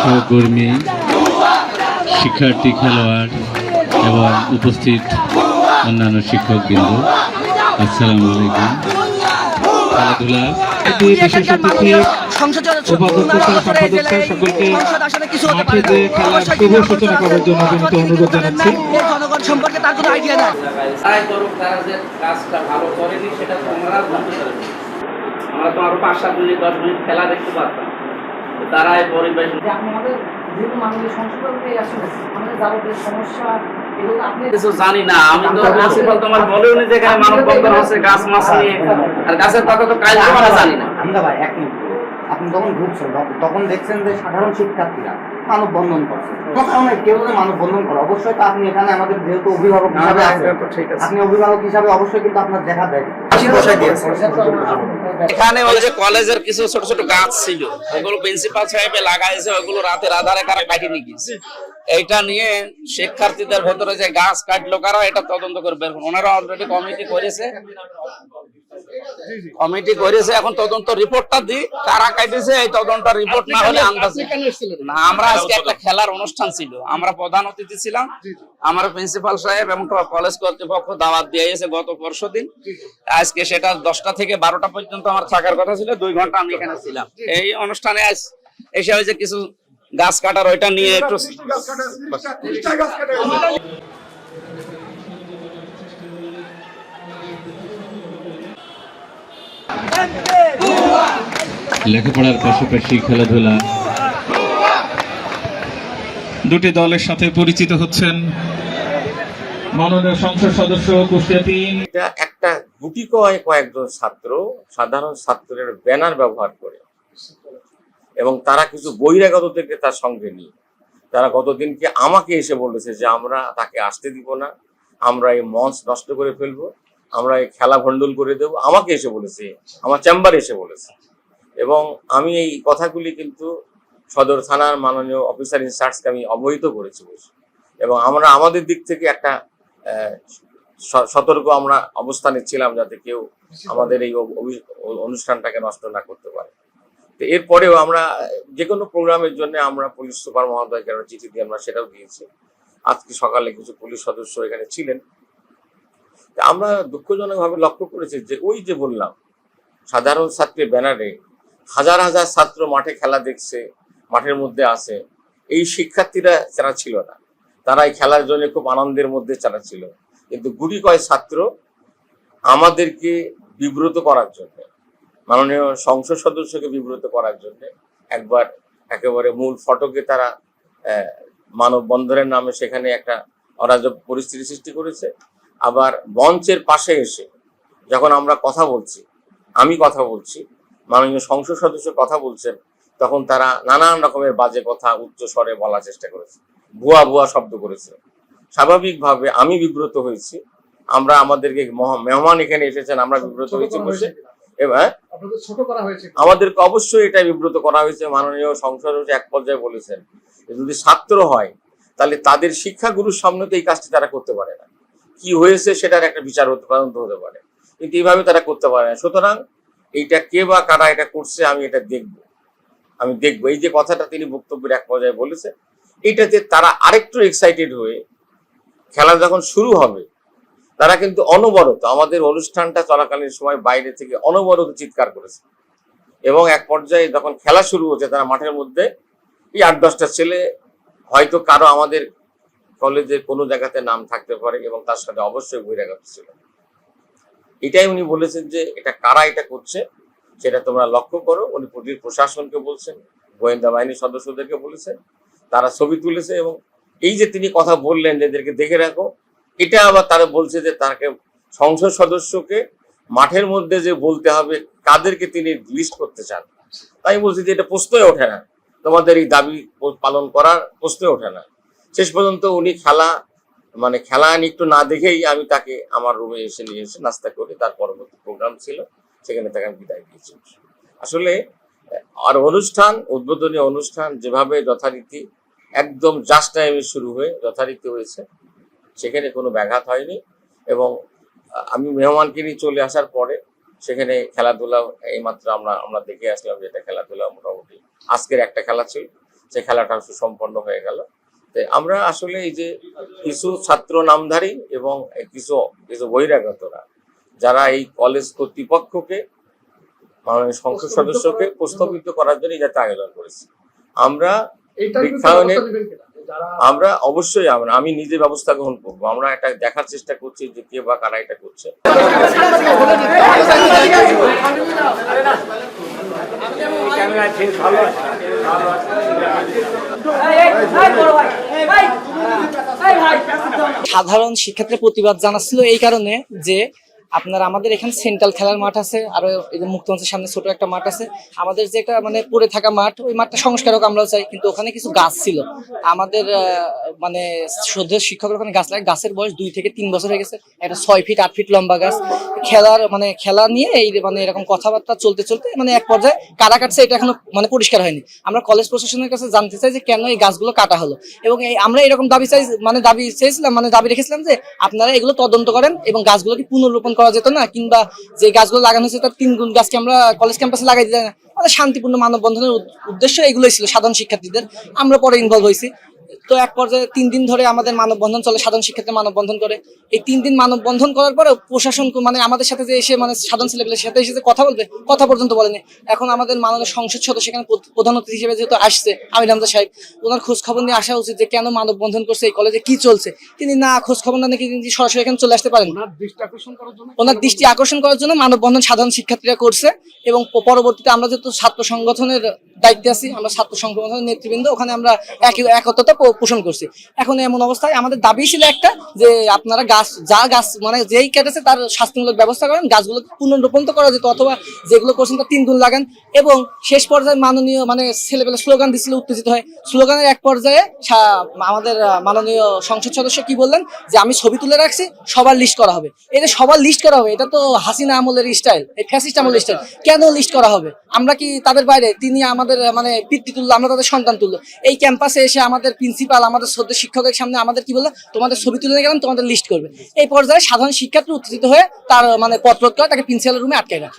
সহকর্মী, শিক্ষার্থী, খেলোয়াড় এবং উপস্থিত অন্যান্য শিক্ষকবৃন্দ, আসসালামু আলাইকুম। খেলাধুলা বিশেষ অতিথি, উপাধ্যক্ষ সম্পাদক সকলকে মাঠে যে খেলার শুভ সূচনা করার জন্য বিনীত অনুরোধ জানাচ্ছি। জনগণ সম্পর্কে তার কোনো আইডিয়া নাই। তারা যে কাজটা ভালো করেনি সেটা তোমরা বলতে পারবে। আমরা তো আরো 5-7 মিনিট 10 মিনিট খেলা দেখতে পারতাম। তারা এই পরিবেশ আমাদের যেহেতু মাননীয় সংসদকে আসলে আমাদের যাবতীয় সমস্যা এগুলো আপনি কিছু জানি না। আমি তো প্রিন্সিপাল তোমার বলেও নি যে এখানে মানববন্ধন হচ্ছে গাছ মাছ নিয়ে, আর গাছের কথা তো কাজ আমরা জানি না। আমরা ভাই এক মিনিট, আপনি যখন ঢুকছেন তখন দেখছেন যে সাধারণ শিক্ষার্থীরা মানববন্ধন করছে। কারণে কেউ যদি মানববন্ধন করে অবশ্যই তো আপনি এখানে আমাদের যেহেতু অভিভাবক হিসাবে আছেন, আপনি অভিভাবক হিসাবে অবশ্যই কিন্তু আপনার দেখা দেয় এখানে ওই যে কলেজের কিছু ছোট ছোট গাছ ছিল, ওগুলো প্রিন্সিপাল সাহেব লাগাইছে, ওগুলো রাতের আধারে কারা কাটিয়ে নিয়ে এইটা নিয়ে শিক্ষার্থীদের ভেতরে যে গাছ কাটলো কারা, এটা তদন্ত করে বের করুন। ওনারা অলরেডি কমিটি করেছে, এখন তদন্ত রিপোর্টটা দিই কারা কাটিয়েছে। এই তদন্ত রিপোর্ট না হলে আন্দাজে না। আমরা আজকে একটা খেলার অনুষ্ঠান ছিল, আমরা প্রধান অতিথি ছিলাম। আমার প্রিন্সিপাল সাহেব এবং কলেজ কর্তৃপক্ষ দাওয়াত দিয়েছে গত পরশুদিন। আজকে সেটা 10টা থেকে 12টা পর্যন্ত আমার থাকার কথা ছিল, 2 ঘন্টা আমি এখানে ছিলাম। এই অনুষ্ঠানে এসে হয়েছে কিছু গাছ কাটার, ওইটা নিয়ে একটু লেখাপড়ার পাশাপাশি খেলাধুলা। দুটি দলের সাথে পরিচিত হচ্ছেন মাননীয় সংসদ সদস্য কুষ্টিয়া 3। এটা একটা গুটি কয়েকজন ছাত্র সাধারণ ছাত্রের ব্যানার ব্যবহার করে এবং তারা কিছু বহিরাগতদেরকে তার সঙ্গে নিয়ে তারা গতদিনকে আমাকে এসে বলেছে যে আমরা তাকে আসতে দিব না, আমরা এই মঞ্চ নষ্ট করে ফেলবো, আমরা এই খেলা ভণ্ডুল করে দেবো। আমাকে এসে বলেছে, আমার চেম্বারে এসে বলেছে। এবং আমি এই কথাগুলি কিন্তু সদর থানার মাননীয় অফিসার ইনচার্জকে আমি অবহিত করেছি এবং আমরা আমাদের দিক থেকে একটা সতর্ক আমরা অবস্থানে ছিলাম যাতে কেউ আমাদের এই অনুষ্ঠানটাকে নষ্ট না করতে পারে। তো এরপরেও আমরা যে কোনো প্রোগ্রামের জন্য আমরা পুলিশ সুপার মহোদয়কে আমরা চিঠি দিয়ে আমরা সেটাও দিয়েছি। আজকে সকালে কিছু পুলিশ সদস্য এখানে ছিলেন। আমরা দুঃখজনকভাবে লক্ষ্য করেছি যে ওই যে বললাম সাধারণ ছাত্রের ব্যানারে হাজার হাজার ছাত্র মাঠে খেলা দেখছে, মাঠের মধ্যে আছে, এই শিক্ষার্থীরা যারা ছিল না, তারা এই খেলার জন্য খুব আনন্দের মধ্যে যারা ছিল। কিন্তু গুটি কয়েক ছাত্র আমাদেরকে বিব্রত করার জন্য, মাননীয় সংসদ সদস্যকে বিব্রত করার জন্য একবার একেবারে মূল ফটকে তারা মানববন্ধনের নামে সেখানে একটা অরাজক পরিস্থিতি সৃষ্টি করেছে। আবার মঞ্চের পাশে এসে যখন আমরা কথা বলছি, আমি কথা বলছি, মাননীয় সংসদ সদস্য কথা বলছেন, তখন তারা নানান রকমের বাজে কথা উচ্চ স্বরে বলার চেষ্টা করেছে, ভুয়া ভুয়া শব্দ করেছে। স্বাভাবিকভাবে আমি বিব্রত হয়েছি। আমরা আমাদেরকে মেহমান এখানে এসেছেন, আমরা বিব্রত হয়েছি বসে। এবার আমাদেরকে অবশ্যই এটা বিব্রত করা হয়েছে। মাননীয় সংসদ এক পর্যায়ে বলেছেন যদি ছাত্র হয় তাহলে তাদের শিক্ষাগুরুর সামনে তো এই কাজটি তারা করতে পারে না, কি হয়েছে সেটার একটা বিচার হতে পারে, কিন্তু এইভাবে তারা করতে পারে না। সুতরাং এইটা কে বা কারা এটা করছে আমি এটা দেখবো। এই যে কথাটা তিনি বক্তব্যের এক পর্যায়ে বলেছেন, এইটাতে তারা আরেকটু এক্সাইটেড হয়ে খেলা যখন শুরু হবে তারা কিন্তু অনবরত আমাদের অনুষ্ঠানটা চলাকালীন সময় বাইরে থেকে অনবরত চিৎকার করেছে এবং এক পর্যায়ে যখন খেলা শুরু হচ্ছে তারা মাঠের মধ্যে এই 8-10টা ছেলে, হয়তো কারো আমাদের কলেজের কোনো জায়গাতে নাম থাকতে পারে এবং তার সাথে অবশ্যই বহিরাগত ছিল। এটাই উনি বলেছেন যে এটা কারা এটা করছে সেটা তোমরা লক্ষ্য করো। উনি প্রশাসনকে বলছেন, গোয়েন্দা বাহিনীর সদস্যদেরকে বলেছেন, তারা ছবি তুলেছে এবং এই যে তিনি কথা বললেন যে এদেরকে দেখে রাখো, এটা আবার তারা বলছে যে তাকে সংসদ সদস্যকে মাঠের মধ্যে যে বলতে হবে কাদেরকে তিনি লিস্ট করতে চান। তাই বলছি যে এটা প্রশ্নই ওঠে না, তোমাদের এই দাবি পালন করার প্রশ্নই ওঠে না। শেষ পর্যন্ত উনি খেলা একটু না দেখেই আমি তাকে আমার রুমে নিয়ে এসে নাস্তা করে তার পরবর্তী প্রোগ্রাম ছিল সেখানে তাকে আমি বিদায় দিয়েছি। আসলে আর উদ্বোধনী অনুষ্ঠান যেভাবে যথারীতি একদম জাস্ট টাইমে শুরু হয়ে যথারীতি হয়েছে, সেখানে কোনো ব্যাঘাত হয়নি। এবং আমি মেহমানকে নিয়ে চলে আসার পরে সেখানে খেলাধুলা এইমাত্র আমরা দেখে আসলাম যে এটা খেলাধুলা মোটামুটি আজকের একটা খেলা ছিল, সে খেলাটা সুসম্পন্ন হয়ে গেল। আমরা আসলে এই যে কিছু ছাত্র নামধারী এবং কিছু কিছু বহিরাগতরা যারা এই কলেজ কর্তৃপক্ষকে মাননীয় সংসদ সদস্যকে প্রস্তাবিত করার জন্য যাতে আয়োজন করেছে, আমরা অবশ্যই আমি নিজে ব্যবস্থা গ্রহণ করবো। আমরা এটা দেখার চেষ্টা করছি যে কে বা কারা এটা করছে। সাধারণ শিক্ষার্থীর প্রতিবাদ জানাচ্ছিল এই কারণে যে আপনার আমাদের এখানে সেন্ট্রাল খেলার মাঠ আছে, আর এই যে মুক্তমঞ্চের সামনে ছোট একটা মাঠ আছে, আমাদের যে একটা মানে পড়ে থাকা মাঠ, ওই মাঠটা সংস্কার হোক আমরাও চাই, কিন্তু ওখানে কিছু গাছ ছিল আমাদের মানে শ্রদ্ধেয় শিক্ষকের ওখানে গাছ লাগে, গাছের বয়স 2 থেকে 3 বছর হয়ে গেছে, একটা 6 ফিট 8 ফিট লম্বা গাছ। খেলা নিয়ে এই মানে এরকম কথাবার্তা চলতে চলতে মানে এক পর্যায়ে কাটা কাটছে, এটা এখনো মানে পরিষ্কার হয়নি। আমরা কলেজ প্রশাসনের কাছে জানতে চাই যে কেন এই গাছগুলো কাটা হলো, এবং আমরা এরকম দাবি রেখেছিলাম যে আপনারা এগুলো তদন্ত করেন এবং গাছগুলোকে পুনর্রোপণ করা যেত না, কিংবা যে গাছগুলো লাগানো হয়েছে তার 3 গুণ গাছকে আমরা কলেজ ক্যাম্পাসে লাগাই দিই না। আমাদের শান্তিপূর্ণ মানববন্ধনের উদ্দেশ্য এগুলোই ছিল সাধারণ শিক্ষার্থীদের। আমরা পরে ইনভলভ হয়েছি। তো এক পর্যায়ে 3 দিন ধরে আমাদের মানববন্ধন চলে, সাধারণ শিক্ষার্থী মানববন্ধন করে। এই 3 দিন মানববন্ধন করার পরে প্রশাসন মানে আমাদের সাথে যে এসে মানে সাধারণ ছেলেপেলের সাথে এসে যে কথা বলবে, কথা পর্যন্ত বলেনি। এখন আমাদের মাননীয় সংসদ সদস্য সেখানে প্রধান অতিথি হিসেবে যেহেতু আসছে আমির হামজা সাহেব, ওনার খোঁজ খবর নিয়ে আসা উচিত যে কেন মানববন্ধন করছে, এই কলেজে কি চলছে। তিনি না খোঁজ খবর না নিয়ে তিনি সরাসরি এখানে চলে আসতে পারেন। ওনার দৃষ্টি আকর্ষণ করার জন্য মানববন্ধন সাধারণ শিক্ষার্থীরা করছে, এবং পরবর্তীতে আমরা যেহেতু ছাত্র সংগঠনের দায়িত্বে আছি, আমরা ছাত্র সংগঠনের নেতৃবৃন্দ ওখানে আমরা একতা পোষণ করছি। এখন এমন অবস্থায় আমাদের দাবি ছিল একটা, যে আপনারা গাছ মানে যেই কেটেছে তার শাস্তিমূলক ব্যবস্থা করেন, গাছগুলো পুনর্রোপণ করা যেত, অথবা যেগুলো করছেন তার 3 গুণ লাগান। এবং শেষ পর্যায়ে মাননীয় মানে ছেলেপেলে স্লোগান দিচ্ছিল, উত্তেজিত হয়। স্লোগানের এক পর্যায়ে আমাদের মাননীয় সংসদ সদস্য কি বললেন, যে আমি ছবি তুলে রাখছি, সবার লিস্ট করা হবে। এটা সবার লিস্ট করা হবে, এটা তো হাসিনা আমলের স্টাইল, এই ফ্যাসিস্ট আমলের স্টাইল। কেন লিস্ট করা হবে? আমরা কি তাদের বাইরে? তিনি আমাদের মানে পিতৃ তুল্য, আমরা তাদের সন্তান তুল্য। এই ক্যাম্পাসে এসে আমাদের প্রিন্সিপাল, আমাদের শ্রদ্ধেয় শিক্ষকের সামনে আমাদের কি বললো, তোমাদের ছবি তুলে গেলাম, তোমাদের লিস্ট করবে। এই পর্যায়ে সাধারণ শিক্ষার্থী উত্তেজিত হয়ে তার মানে পত্র করে তাকে প্রিন্সিপালের রুমে আটকে রাখে।